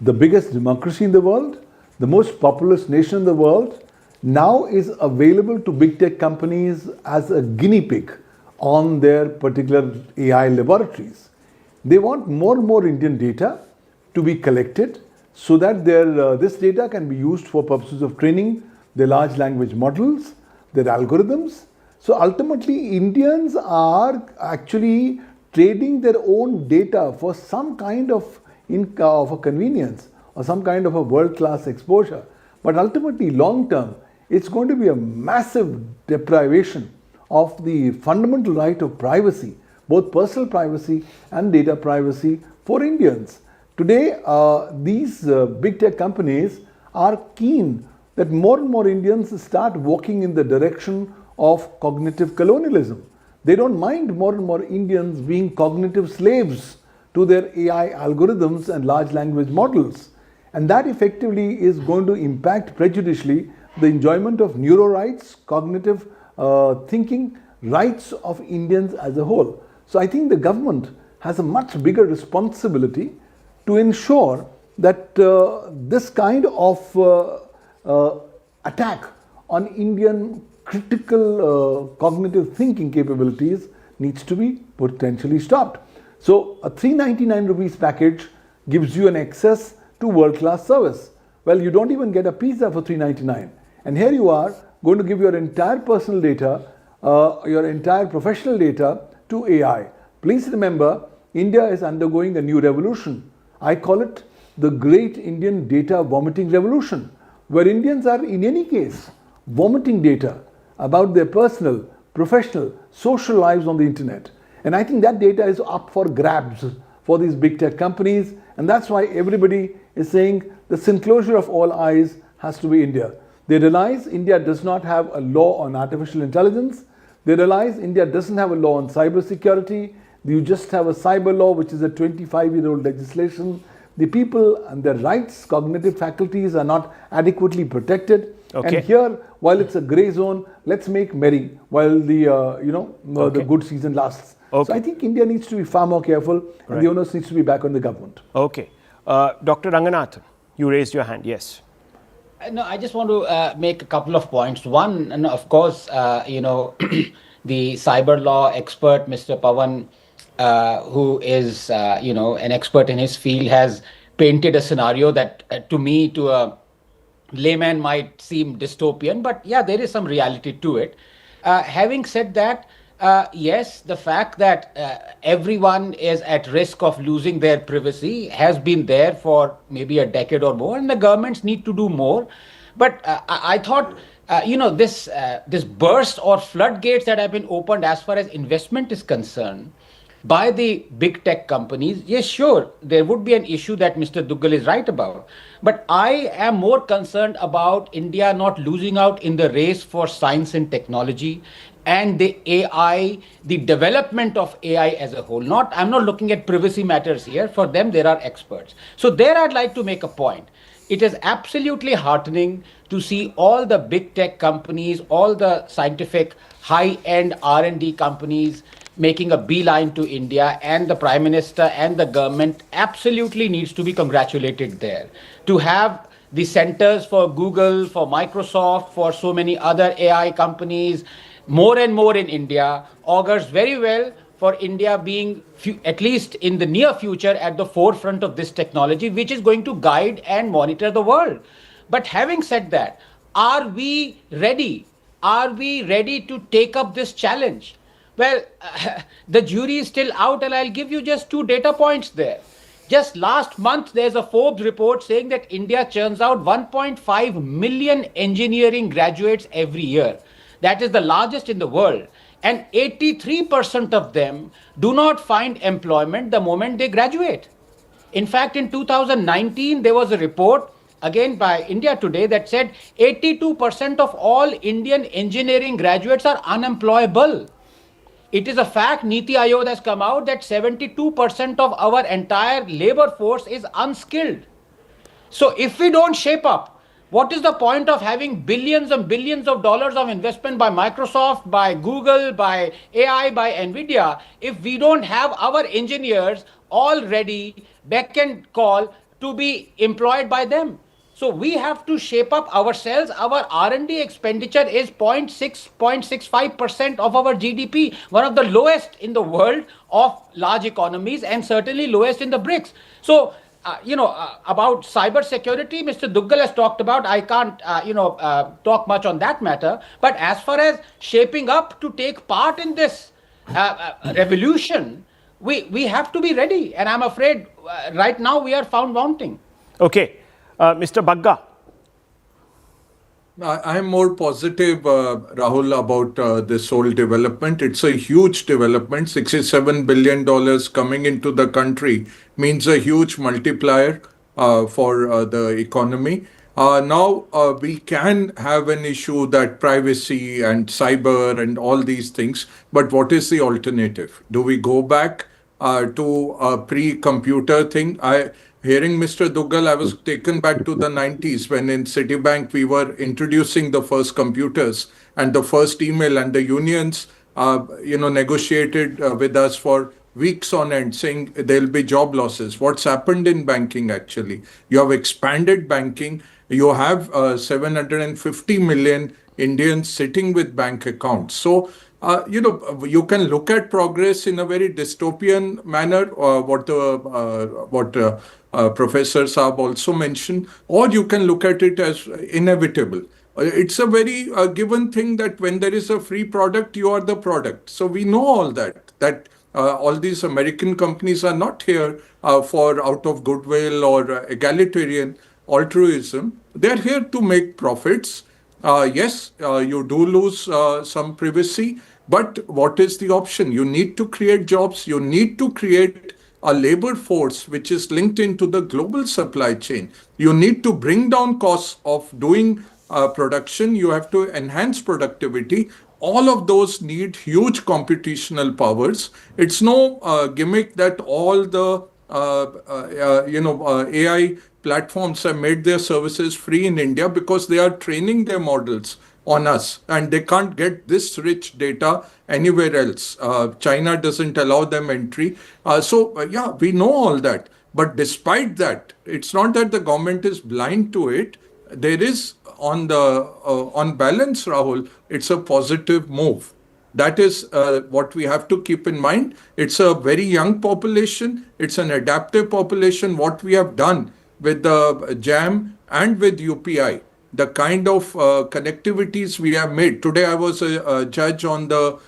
The biggest democracy in the world, the most populous nation in the world, now is available to big tech companies as a guinea pig on their particular AI laboratories. They want more and more Indian data to be collected so that this data can be used for purposes of training their large language models, their algorithms. So ultimately, Indians are actually trading their own data for some kind of a convenience or some kind of a world-class exposure. But ultimately, long term, it's going to be a massive deprivation of the fundamental right of privacy, both personal privacy and data privacy for Indians. Today, these big tech companies are keen that more and more Indians start walking in the direction of cognitive colonialism. They don't mind more and more Indians being cognitive slaves to their AI algorithms and large language models. And that effectively is going to impact prejudicially the enjoyment of neuro rights, cognitive thinking rights of Indians as a whole. So I think the government has a much bigger responsibility to ensure that this kind of attack on Indian critical cognitive thinking capabilities needs to be potentially stopped. So a 399 rupees package gives you an access to world-class service. Well, you don't even get a pizza for 399. And here you are going to give your entire personal data, your entire professional data to AI. Please remember, India is undergoing a new revolution. I call it the Great Indian Data Vomiting Revolution, where Indians are in any case vomiting data about their personal, professional, social lives on the internet. And I think that data is up for grabs for these big tech companies, and that's why everybody is saying the enclosure of all eyes has to be India. They realize India does not have a law on artificial intelligence. They realize India doesn't have a law on cybersecurity. You just have a cyber law, which is a 25-year-old legislation. The people and their rights, cognitive faculties are not adequately protected. Okay. And here, while it's a grey zone, let's make merry while the good season lasts. Okay. So I think India needs to be far more careful, and the onus needs to be back on the government. Okay. Dr. Ranganathan, you raised your hand. Yes. No, I just want to make a couple of points. One, and of course, the cyber law expert, Mr. Pawan, who is, an expert in his field, has painted a scenario that to me, to a layman, might seem dystopian. But yeah, there is some reality to it. Having said that, yes, the fact that everyone is at risk of losing their privacy has been there for maybe a decade or more, and the governments need to do more. But I thought, this burst or floodgates that have been opened as far as investment is concerned by the big tech companies, yes, sure, there would be an issue that Mr. Duggal is right about. But I am more concerned about India not losing out in the race for science and technology and the AI, the development of AI as a whole. I'm not looking at privacy matters here. For them, there are experts. So there I'd like to make a point. It is absolutely heartening to see all the big tech companies, all the scientific high-end R&D companies making a beeline to India, and the Prime Minister and the government absolutely needs to be congratulated there. To have the centers for Google, for Microsoft, for so many other AI companies, more and more in India, augurs very well for India being, at least in the near future, at the forefront of this technology, which is going to guide and monitor the world. But having said that, are we ready? Are we ready to take up this challenge? Well, the jury is still out, and I'll give you just 2 data points there. Just last month, there's a Forbes report saying that India churns out 1.5 million engineering graduates every year. That is the largest in the world. And 83% of them do not find employment the moment they graduate. In fact, in 2019, there was a report, again by India Today, that said 82% of all Indian engineering graduates are unemployable. It is a fact, Niti Aayog has come out, that 72% of our entire labor force is unskilled. So if we don't shape up, what is the point of having billions and billions of dollars of investment by Microsoft, by Google, by AI, by Nvidia, if we don't have our engineers all ready, beck and call to be employed by them? So we have to shape up ourselves. Our R&D expenditure is 0.65% of our GDP, one of the lowest in the world of large economies, and certainly lowest in the BRICS. So, about cyber security, Mr. Duggal has talked about. I can't, talk much on that matter. But as far as shaping up to take part in this revolution, we have to be ready. And I'm afraid right now we are found wanting. Okay. Mr. Bagga. I am more positive, Rahul, about this whole development. It's a huge development. $67 billion coming into the country means a huge multiplier for the economy. Now, we can have an issue that privacy and cyber and all these things, but what is the alternative? Do we go back to a pre-computer thing? Hearing Mr. Duggal, I was taken back to the 90s when in Citibank we were introducing the first computers and the first email, and the unions, negotiated with us for weeks on end saying there'll be job losses. What's happened in banking actually? You have expanded banking. You have 750 million Indians sitting with bank accounts. So, you can look at progress in a very dystopian manner, what Professor Saab also mentioned, or you can look at it as inevitable. It's a very given thing that when there is a free product, you are the product. So we know all that all these American companies are not here for out of goodwill or egalitarian altruism. They're here to make profits. Yes, you do lose some privacy, but what is the option? You need to create jobs. You need to create a labor force which is linked into the global supply chain. You need to bring down costs of doing production. You have to enhance productivity. All of those need huge computational powers. It's no gimmick that all the AI platforms have made their services free in India because they are training their models on us and they can't get this rich data anywhere else. China doesn't allow them entry. Yeah, we know all that. But despite that, it's not that the government is blind to it. There is on balance, Rahul, it's a positive move. That is what we have to keep in mind. It's a very young population. It's an adaptive population. What we have done with the JAM and with UPI, the kind of connectivities we have made. Today, I was a judge on the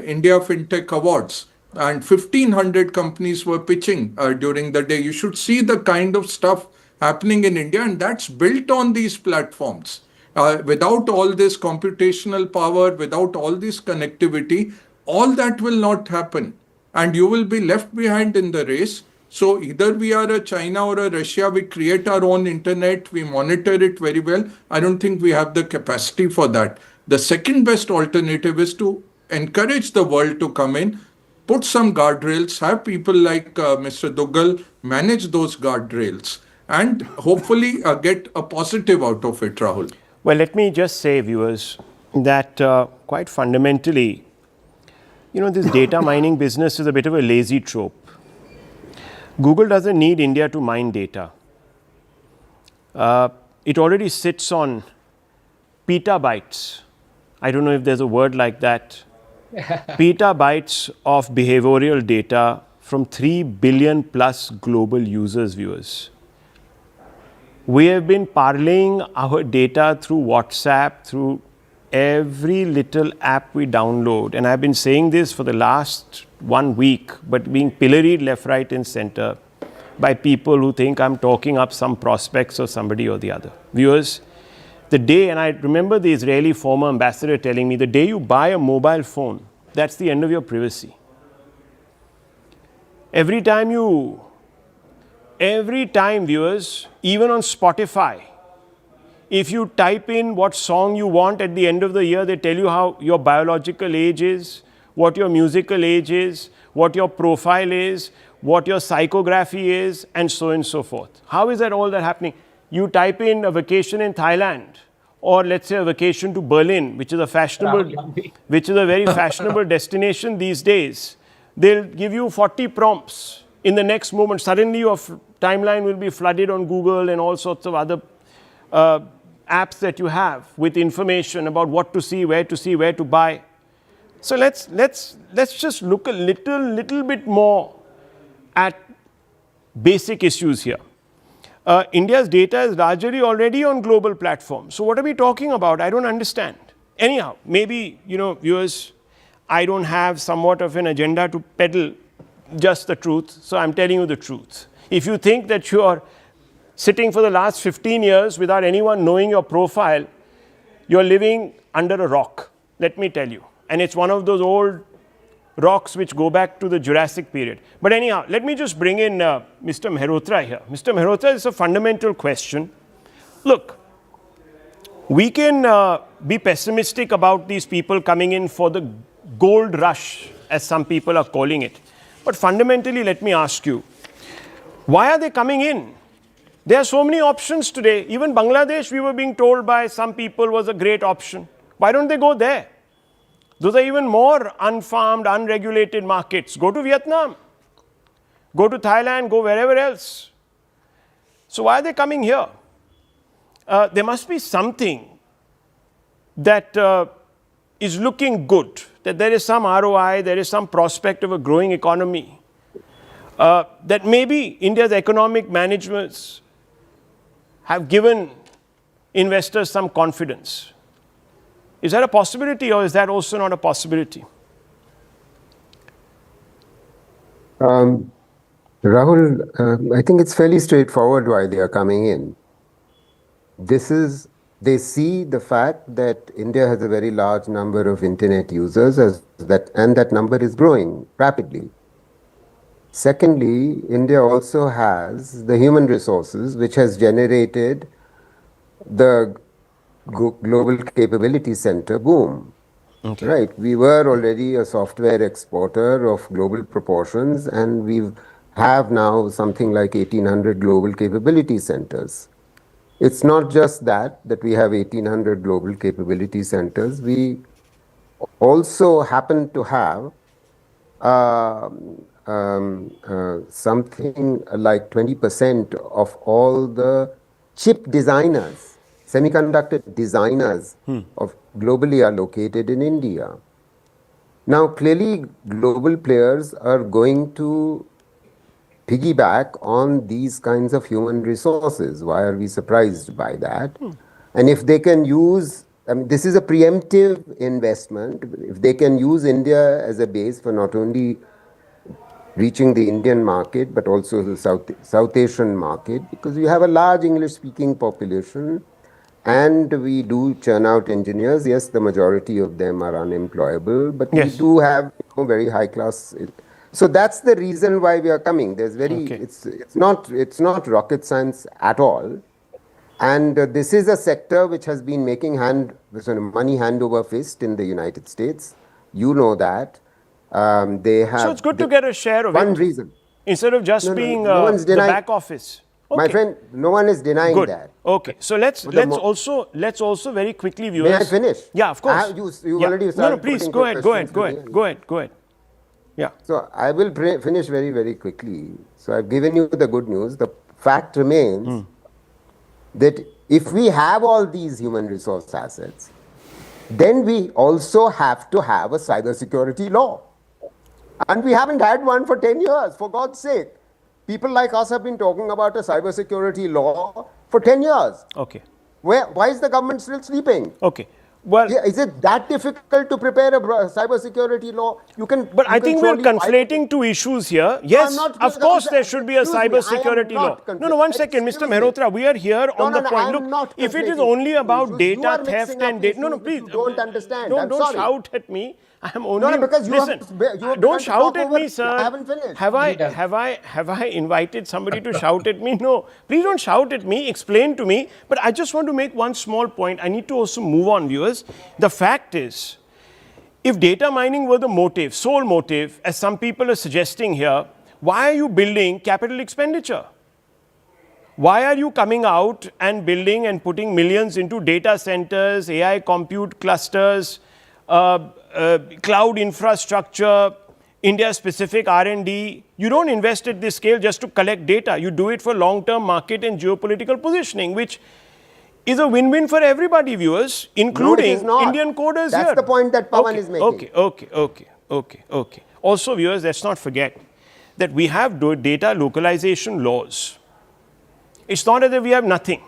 India FinTech Awards, and 1,500 companies were pitching during the day. You should see the kind of stuff happening in India, and that's built on these platforms. Without all this computational power, without all this connectivity, all that will not happen. And you will be left behind in the race. So either we are a China or a Russia, we create our own internet, we monitor it very well. I don't think we have the capacity for that. The second best alternative is to encourage the world to come in, put some guardrails, have people like Mr. Duggal manage those guardrails, and hopefully get a positive out of it, Rahul. Well, let me just say, viewers, that quite fundamentally, this data mining business is a bit of a lazy trope. Google doesn't need India to mine data. It already sits on petabytes. I don't know if there's a word like that. Petabytes of behavioral data from 3 billion plus global users, viewers. We have been parlaying our data through WhatsApp, through every little app we download. And I've been saying this for the last 1 week, but being pilloried left, right, and center by people who think I'm talking up some prospects or somebody or the other. Viewers, the day, and I remember the Israeli former ambassador telling me, the day you buy a mobile phone, that's the end of your privacy. Every time, viewers, even on Spotify, if you type in what song you want at the end of the year, they tell you how your biological age is, what your musical age is, what your profile is, what your psychography is, and so on and so forth. How is that all that happening? You type in a vacation in Thailand, or let's say a vacation to Berlin, which is a very fashionable destination these days. They'll give you 40 prompts. In the next moment, suddenly your timeline will be flooded on Google and all sorts of other apps that you have with information about what to see, where to buy. So let's just look a little bit more at basic issues here. India's data is largely already on global platforms. So what are we talking about? I don't understand. Anyhow, maybe, viewers, I don't have somewhat of an agenda to peddle just the truth, so I'm telling you the truth. If you think that you're sitting for the last 15 years without anyone knowing your profile, you're living under a rock, let me tell you. And it's one of those old rocks which go back to the Jurassic period. But anyhow, let me just bring in Mr. Mehrotra here. Mr. Mehrotra, it's a fundamental question. Look, we can be pessimistic about these people coming in for the gold rush, as some people are calling it. But fundamentally, let me ask you, why are they coming in? There are so many options today. Even Bangladesh, we were being told by some people, was a great option. Why don't they go there? Those are even more unfarmed, unregulated markets. Go to Vietnam. go to Thailand, go wherever else. So why are they coming here? There must be something that is looking good, that there is some ROI, there is some prospect of a growing economy, that maybe India's economic managements have given investors some confidence. Is that a possibility, or is that also not a possibility? Rahul, I think it's fairly straightforward why they are coming in. They see the fact that India has a very large number of internet users and that number is growing rapidly. Secondly, India also has the human resources which has generated the global capability center boom. Okay. Right. We were already a software exporter of global proportions, and we have now something like 1,800 global capability centers. It's not just that we have 1,800 global capability centers. We also happen to have something like 20% of all the chip designers, semiconductor designers of globally are located in India. Now, clearly, global players are going to piggyback on these kinds of human resources. Why are we surprised by that? And if they can use, this is a preemptive investment. If they can use India as a base for not only reaching the Indian market, but also the South Asian market, because we have a large English-speaking population, and we do churn out engineers. Yes, the majority of them are unemployable, but we do have very high class. So that's the reason why we are coming. There's it's not rocket science at all, and this is a sector which has been making money hand over fist in the United States. You know that. They have. So it's good to get a share of one reason instead of just being the back office. Okay. My friend, no one is denying that. Okay, so let's also very quickly, viewers. May I finish? Yeah, of course. You already started. No, please go ahead. Yeah. So I will finish very, very quickly. So I've given you the good news. The fact remains that if we have all these human resource assets, then we also have to have a cybersecurity law. And we haven't had one for 10 years, for God's sake. People like us have been talking about a cybersecurity law for 10 years. Okay. Why is the government still sleeping? Okay. Well, is it that difficult to prepare a cybersecurity law? But I think we're conflating two issues here. Yes, of course there should be a cybersecurity law. No, one second, Mr. Mehrotra. We are here on the point. Look, if it is only about data theft and data, please. Don't understand. Don't shout at me. I am only. No, because listen. Don't shout at me, sir. I haven't finished. Have I invited somebody to shout at me? No. Please don't shout at me. Explain to me. But I just want to make one small point. I need to also move on, viewers. The fact is, if data mining were the motive, sole motive, as some people are suggesting here, why are you building capital expenditure? Why are you coming out and building and putting millions into data centers, AI compute clusters, cloud infrastructure, India-specific R&D? You don't invest at this scale just to collect data. You do it for long-term market and geopolitical positioning, which is a win-win for everybody, viewers, including Indian coders here. That's the point that Pawan is making. Okay. Also, viewers, let's not forget that we have data localization laws. It's not as if we have nothing.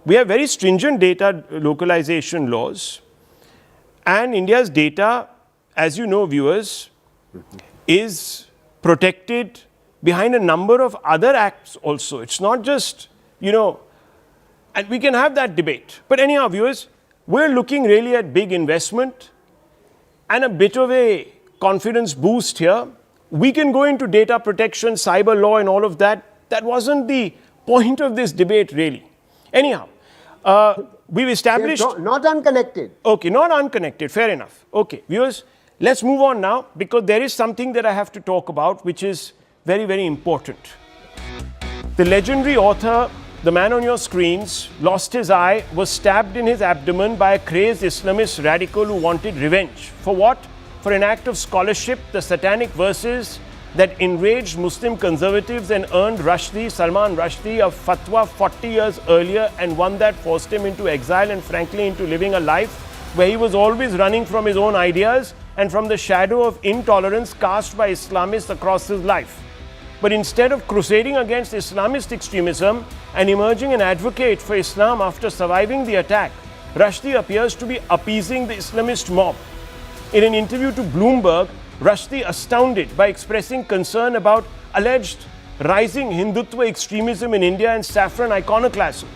We have very stringent data localization laws. And India's data, as you know, viewers, is protected behind a number of other acts also. It's not just, and we can have that debate. But anyhow, viewers, we're looking really at big investment and a bit of a confidence boost here. We can go into data protection, cyber law and all of that. That wasn't the point of this debate, really. Anyhow, we've established... Not unconnected. Okay, not unconnected. Fair enough. Okay, viewers, let's move on now, because there is something that I have to talk about, which is very, very important. The legendary author, the man on your screens, lost his eye, was stabbed in his abdomen by a crazed Islamist radical who wanted revenge. For what? For an act of scholarship, the satanic verses that enraged Muslim conservatives and earned Salman Rushdie, a fatwa 40 years earlier, and one that forced him into exile and frankly into living a life where he was always running from his own ideas and from the shadow of intolerance cast by Islamists across his life. But instead of crusading against Islamist extremism and emerging an advocate for Islam after surviving the attack, Rushdie appears to be appeasing the Islamist mob. In an interview to Bloomberg, Rushdie astounded by expressing concern about alleged rising Hindutva extremism in India and saffron iconoclasm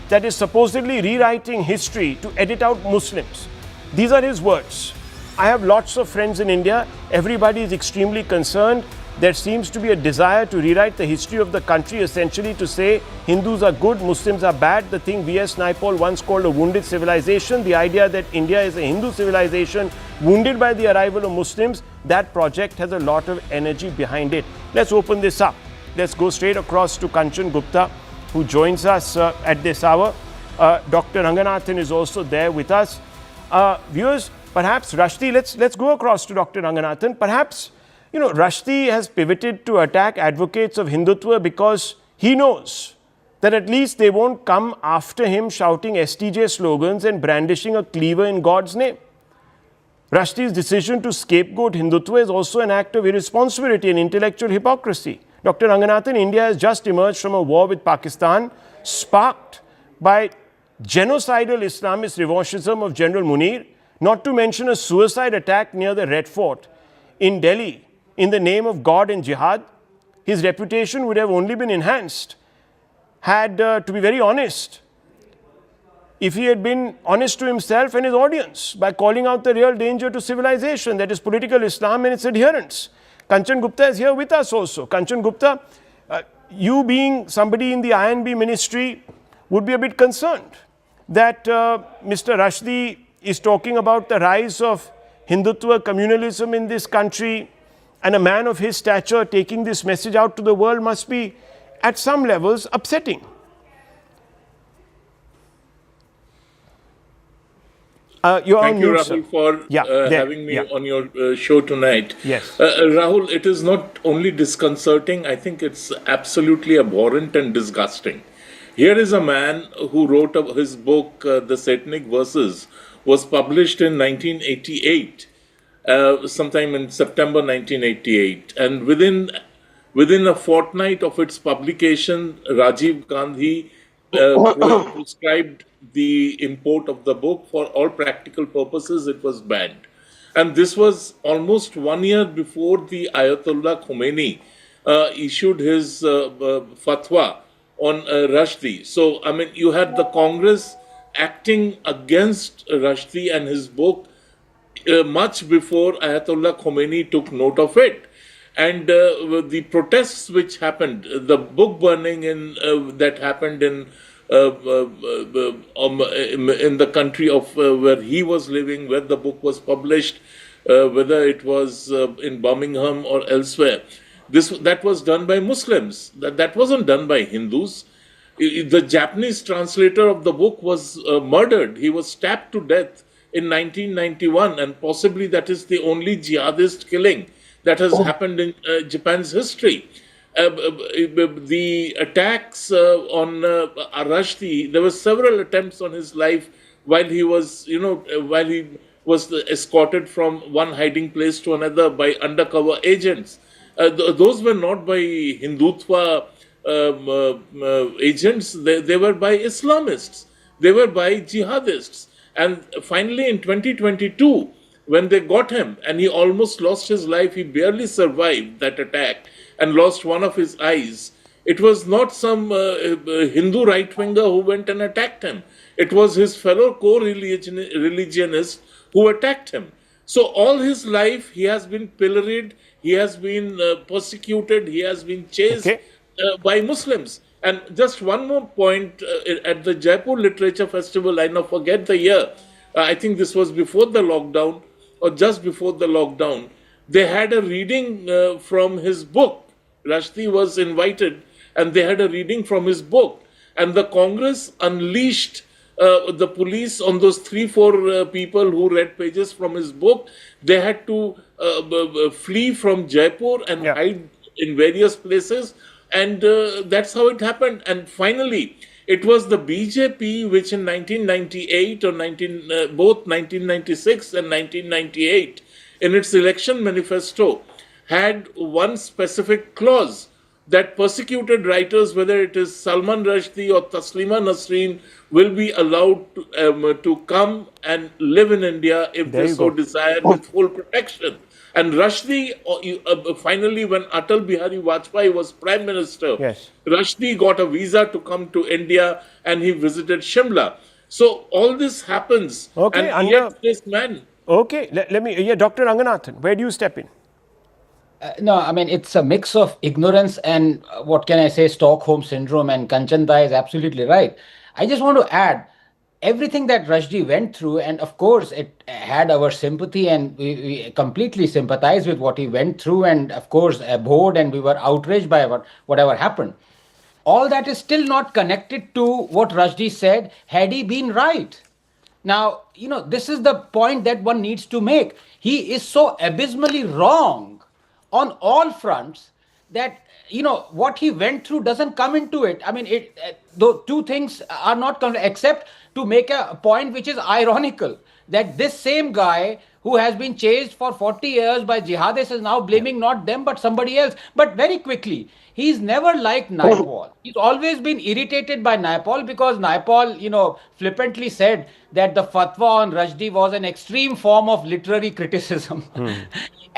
that is supposedly rewriting history to edit out Muslims. These are his words. I have lots of friends in India. Everybody is extremely concerned. There seems to be a desire to rewrite the history of the country, essentially to say Hindus are good, Muslims are bad. The thing V.S. Naipaul once called a wounded civilization, the idea that India is a Hindu civilization wounded by the arrival of Muslims, that project has a lot of energy behind it. Let's open this up. Let's go straight across to Kanchan Gupta, who joins us at this hour. Dr. Ranganathan is also there with us. Viewers, perhaps Rushdie, let's go across to Dr. Ranganathan. Perhaps, Rushdie has pivoted to attack advocates of Hindutva because he knows that at least they won't come after him shouting STJ slogans and brandishing a cleaver in God's name. Rushdie's decision to scapegoat Hindutva is also an act of irresponsibility and intellectual hypocrisy. Dr. Ranganathan, India has just emerged from a war with Pakistan, sparked by genocidal Islamist revanchism of General Munir, not to mention a suicide attack near the Red Fort in Delhi in the name of God and jihad. His reputation would have only been enhanced had, to be very honest, if he had been honest to himself and his audience by calling out the real danger to civilization, that is political Islam and its adherents. Kanchan Gupta is here with us also. Kanchan Gupta, you being somebody in the INB ministry would be a bit concerned that Mr. Rushdie is talking about the rise of Hindutva communalism in this country, and a man of his stature taking this message out to the world must be, at some levels, upsetting. Thank you, Rahul, for having me on your show tonight. Yes. Rahul, it is not only disconcerting, I think it's absolutely abhorrent and disgusting. Here is a man who wrote his book, The Satanic Verses, was published in 1988, sometime in September 1988. And within a fortnight of its publication, Rajiv Gandhi prescribed the import of the book. For all practical purposes, it was banned. And this was almost 1 year before the Ayatollah Khomeini issued his fatwa on Rushdie. So, I mean, you had the Congress acting against Rushdie and his book much before Ayatollah Khomeini took note of it. And the protests which happened, the book burning that happened in the country of where he was living, where the book was published, whether it was in Birmingham or elsewhere, that was done by Muslims. That wasn't done by Hindus. The Japanese translator of the book was murdered. He was stabbed to death in 1991, and possibly that is the only jihadist killing that has happened in Japan's history. The attacks on Rushdie, there were several attempts on his life while he was escorted from one hiding place to another by undercover agents. Those were not by Hindutva agents, they were by Islamists, they were by jihadists. And finally in 2022, when they got him and he almost lost his life, he barely survived that attack and lost one of his eyes. It was not some Hindu right-winger who went and attacked him. It was his fellow co-religionist who attacked him. So all his life he has been pilloried, he has been persecuted, he has been chased by Muslims. And just one more point, at the Jaipur Literature Festival, I now forget the year, I think this was before the lockdown or just before the lockdown, they had a reading from his book. Rushdie was invited and they had a reading from his book. And the Congress unleashed the police, on those 3-4 people who read pages from his book, they had to flee from Jaipur and hide in various places. And that's how it happened. And finally, it was the BJP which in 1998 or both 1996 and 1998, in its election manifesto, had one specific clause that persecuted writers, whether it is Salman Rushdie or Taslima Nasreen, will be allowed to come and live in India if they so desire, with full protection. And Rushdie, finally, when Atal Bihari Vajpayee was Prime Minister, Rushdie got a visa to come to India and he visited Shimla. So all this happens. Okay, and yet this man. Okay, let me, Dr. Ranganathan, where do you step in? No, I mean, it's a mix of ignorance and what can I say, Stockholm syndrome, and Kanchan is absolutely right. I just want to add everything that Rushdie went through, and of course, it had our sympathy, and we completely sympathize with what he went through, and of course, abhorred, and we were outraged by whatever happened. All that is still not connected to what Rushdie said had he been right. Now, this is the point that one needs to make. He is so abysmally wrong on all fronts that what he went through doesn't come into it. I mean, the two things are not except to make a point which is ironical, that this same guy who has been chased for 40 years by jihadists is now blaming not them but somebody else. But very quickly, he's never liked Naipaul. He's always been irritated by Naipaul because Naipaul, flippantly said that the fatwa on Rushdie was an extreme form of literary criticism.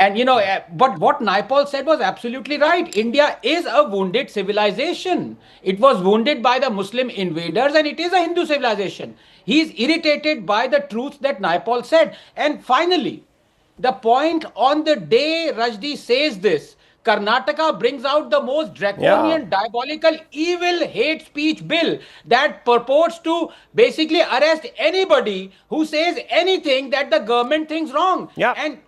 And, but what Naipaul said was absolutely right. India is a wounded civilization. It was wounded by the Muslim invaders and it is a Hindu civilization. He is irritated by the truth that Naipaul said. And finally, the point on the day Rushdie says this, Karnataka brings out the most draconian, diabolical, evil hate speech bill that purports to basically arrest anybody who says anything that the government thinks wrong. And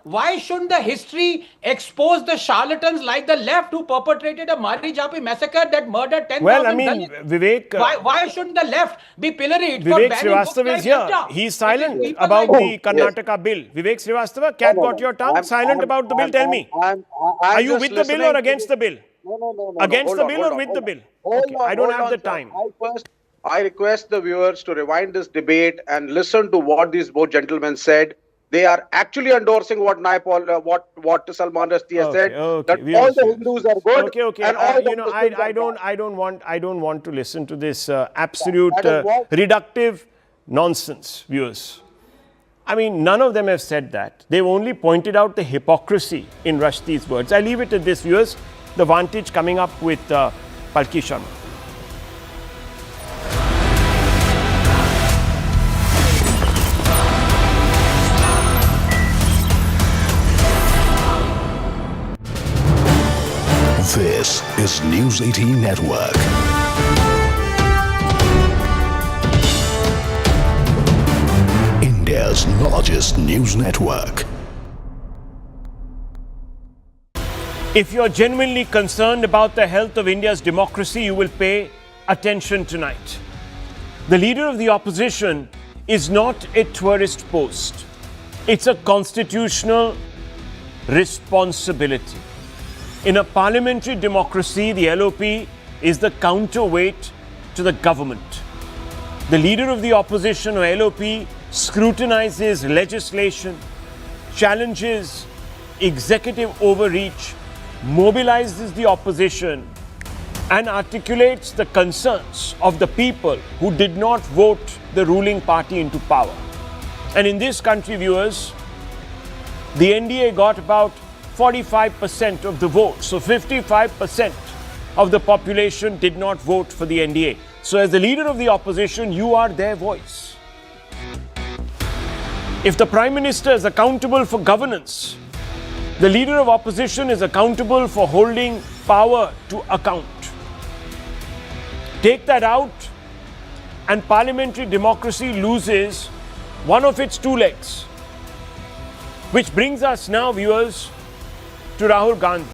why shouldn't the history expose the charlatans like the left who perpetrated a Mari Japi massacre that murdered 10,000 Well, I mean, Vivek... why shouldn't the left be pilloried Vivek for banning books Srivastava like is here. Gita? He's silent about the Karnataka bill. Vivek Srivastava, cat got your tongue, silent about the bill. Tell me. Are you with the bill or against the bill? No. Against the bill or with the bill? Okay, I don't have the time. I request the viewers to rewind this debate and listen to what these both gentlemen said. They are actually endorsing what Naipaul, what Salman Rushdie has said. That all the Hindus are good. Okay. And all I don't want to listen to this absolute reductive nonsense, viewers. I mean, none of them have said that. They've only pointed out the hypocrisy in Rushdie's words. I leave it at this, viewers. The Vantage coming up with Palki Sharma. This is News 18 Network. India's largest news network. If you're genuinely concerned about the health of India's democracy, you will pay attention tonight. The leader of the opposition is not a tourist post. It's a constitutional responsibility. In a parliamentary democracy, the LOP is the counterweight to the government. The leader of the opposition, or LOP, scrutinizes legislation, challenges executive overreach, mobilizes the opposition, and articulates the concerns of the people who did not vote the ruling party into power. And in this country, viewers, the NDA got about 45% of the vote. So 55% of the population did not vote for the NDA. So as the leader of the opposition, you are their voice. If the Prime Minister is accountable for governance, the leader of opposition is accountable for holding power to account. Take that out, and parliamentary democracy loses one of its two legs. Which brings us now, viewers, to Rahul Gandhi.